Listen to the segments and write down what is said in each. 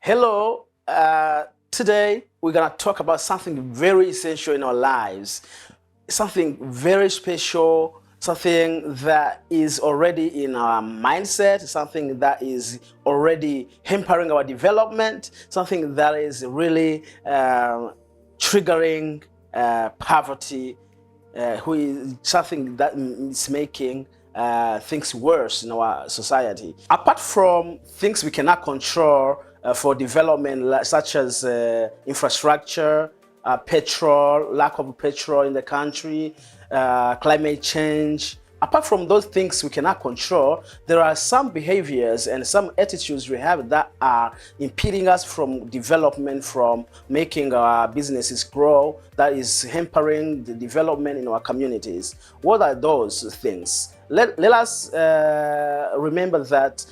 Hello, today we're gonna talk about something very essential in our lives, something very special, something that is already in our mindset, something that is already hampering our development, something that is really triggering poverty, who is something that is making things worse in our society. Apart from things we cannot control for development, such as infrastructure, petrol, lack of petrol in the country, climate change. Apart from those things we cannot control, there are some behaviors and some attitudes we have that are impeding us from development, from making our businesses grow, that is hampering the development in our communities. What are those things? Let us remember that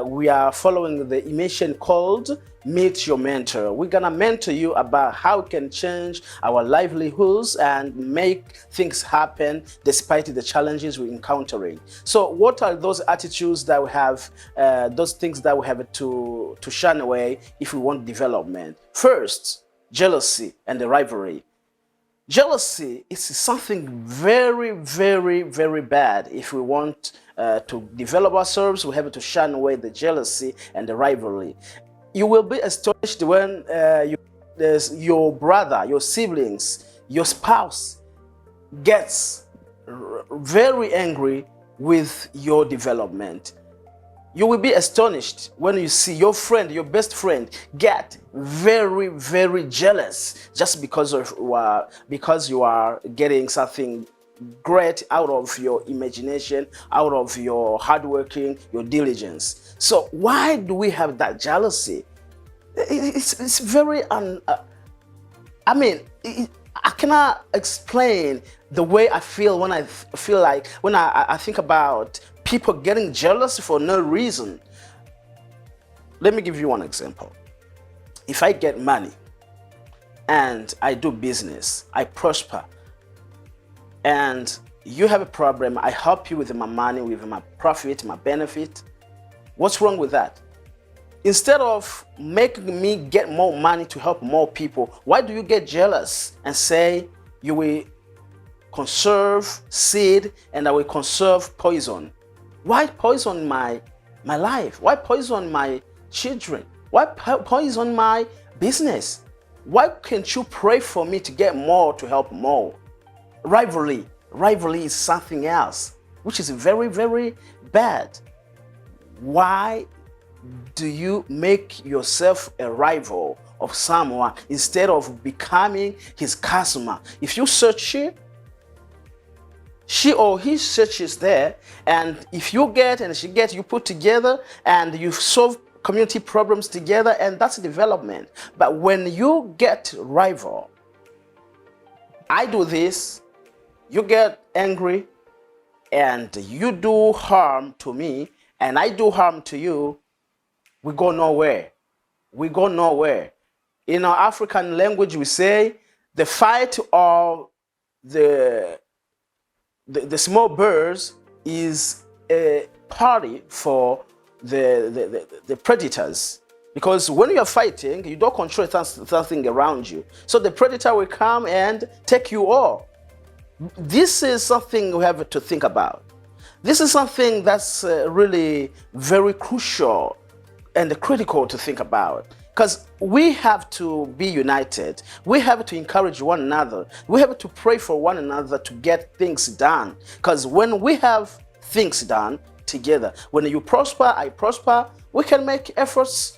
we are following the mission called Meet Your Mentor. We're gonna mentor you about how we can change our livelihoods and make things happen despite the challenges we're encountering. So what are those attitudes that we have, those things that we have to shun away if we want development? First, jealousy and the rivalry. Jealousy is something very, very, very bad. If we want to develop ourselves, we have to shun away the jealousy and the rivalry. You will be astonished when your brother, your siblings, your spouse gets very angry with your development. You will be astonished when you see your friend, your best friend, get very, very jealous just because you are getting something great out of your imagination, out of your hard working, your diligence. So why do we have that jealousy? It's very I cannot explain the way I feel when I feel like when I think about people getting jealous for no reason. Let me give you one example. If I get money and I do business, I prosper, and you have a problem, I help you with my money, with my profit, my benefit. What's wrong with that? Instead of making me get more money to help more people, why do you get jealous and say you will conserve seed and I will conserve poison? Why poison my life? Why poison my children? Why poison my business? Why can't you pray for me to get more, to help more? Rivalry is something else, which is very, very bad. Why do you make yourself a rival of someone instead of becoming his customer? If you search it, she or he searches there, and if you get and she gets, you put together and you solve community problems together, and that's development. But when you get rival, I do this, you get angry, and you do harm to me, and I do harm to you, we go nowhere. We go nowhere. In our African language, we say the fight of the small birds is a party for the predators. Because when you're fighting, you don't control something around you. So the predator will come and take you all. This is something we have to think about. This is something that's really very crucial and critical to think about, because we have to be united. We have to encourage one another. We have to pray for one another to get things done, because when we have things done together, when you prosper, I prosper, we can make efforts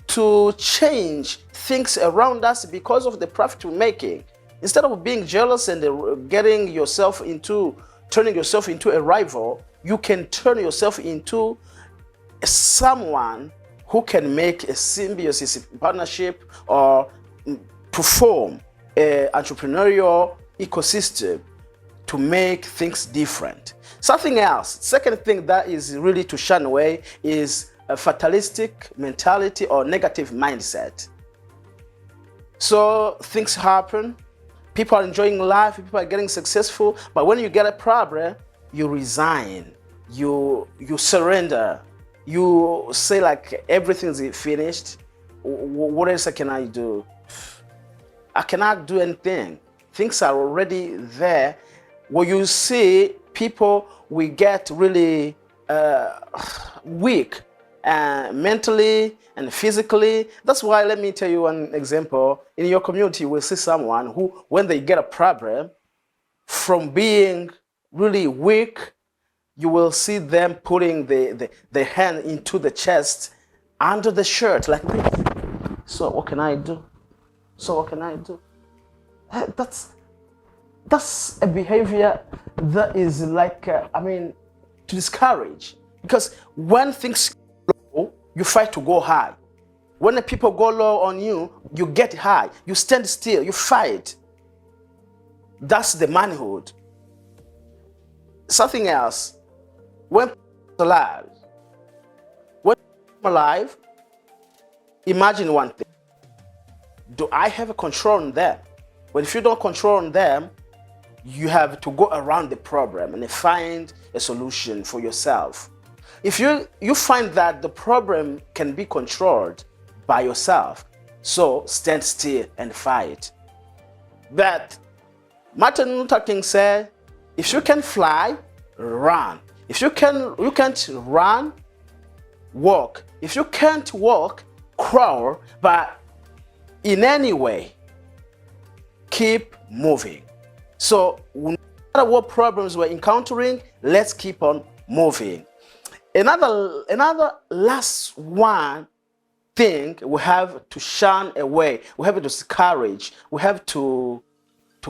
to change things around us because of the profit we're making. Instead of being jealous and turning yourself into a rival, you can turn yourself into someone who can make a symbiosis partnership or perform an entrepreneurial ecosystem to make things different. Something else, second thing that is really to shun away is a fatalistic mentality or negative mindset. So things happen, people are enjoying life, people are getting successful, but when you get a problem, you resign, you surrender. You say like everything's finished. what else can I do? I cannot do anything. Things are already there. Where you see people, we get really weak mentally and physically. That's why, let me tell you one example. In your community, you will see someone who, when they get a problem, from being really weak, you will see them putting the hand into the chest, under the shirt, like this. So what can I do? So what can I do? That's a behavior that is like, I mean, to discourage. Because when things go low, you fight to go high. When the people go low on you, you get high. You stand still, you fight. That's the manhood. Something else. When people are alive, when people are alive, imagine one thing. Do I have a control on them? But if you don't control on them, you have to go around the problem and find a solution for yourself. If you find that the problem can be controlled by yourself, so stand still and fight. But Martin Luther King said, if you can fly, run. If you can't run, walk. If you can't walk, crawl. But in any way, keep moving. So no matter what problems we're encountering, let's keep on moving. Another last one thing we have to shun away, we have to discourage, we have to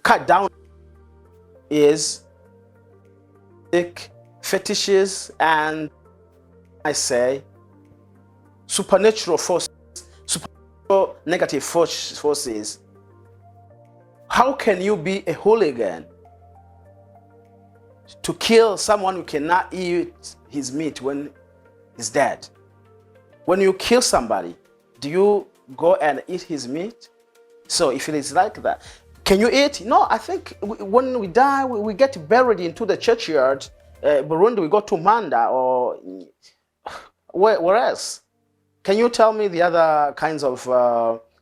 cut down is fetishes and, I say, supernatural forces, supernatural negative forces. How can you be a hooligan to kill someone who cannot eat his meat when he's dead? When you kill somebody, do you go and eat his meat? So if it is like that, can you eat? No, I think when we die, we get buried into the churchyard. Burundi, we go to Manda, or where else? Can you tell me the other kinds of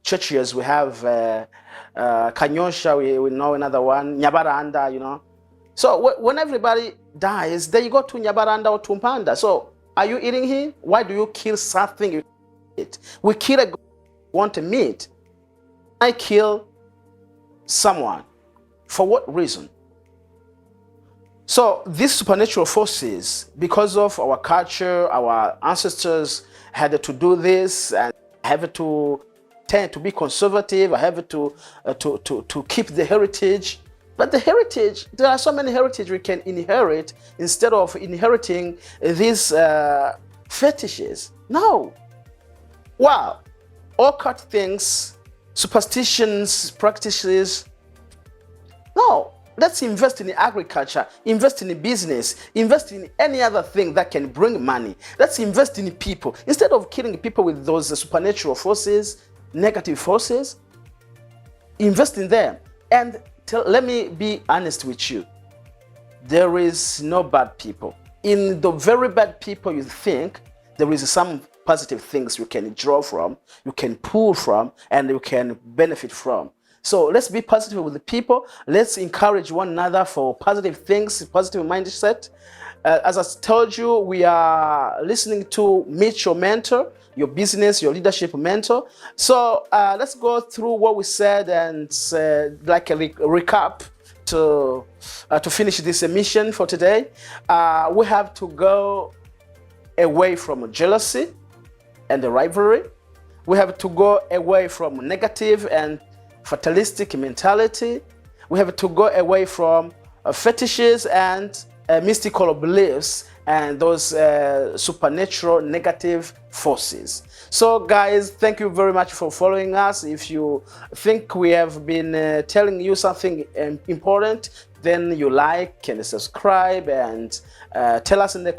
churchyards we have? Kanyosha, we know another one. Nyabaranda, you know. So when everybody dies, then you go to Nyabaranda or to Mpanda. So are you eating him? Why do you kill something you eat? We kill a goat, want to meat. I kill someone. For what reason? So these supernatural forces, because of our culture, our ancestors had to do this, and have to tend to be conservative. I have to keep the heritage. But the heritage, there are so many heritage we can inherit instead of inheriting these fetishes. No. Wow. Occult things, superstitions, practices. No. Let's invest in agriculture, invest in business, invest in any other thing that can bring money. Let's invest in people. Instead of killing people with those supernatural forces, negative forces, invest in them. And let me be honest with you. There is no bad people. In the very bad people you think, there is some positive things you can draw from, you can pull from, and you can benefit from. So let's be positive with the people. Let's encourage one another for positive things, positive mindset. As I told you, we are listening to Meet Your Mentor, your business, your leadership mentor. So let's go through what we said and like a recap to finish this emission for today. We have to go away from jealousy and the rivalry. We have to go away from negative and fatalistic mentality. We have to go away from fetishes and mystical beliefs and those supernatural negative forces. So guys, thank you very much for following us. If you think we have been telling you something important, then you like and subscribe and tell us in the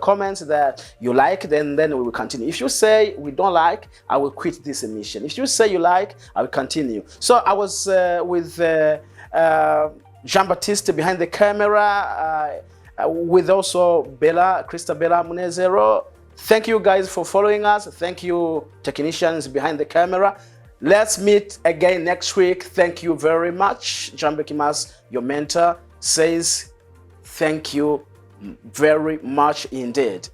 comments that you like, then we will continue. If you say we don't like, I will quit this emission. If you say you like, I will continue. So I was with Jean-Baptiste behind the camera, with also Bella, Krista Bella Munezero. Thank you guys for following us. Thank you, technicians behind the camera. Let's meet again next week. Thank you very much. Jambe Kimas, your mentor, says thank you very much indeed.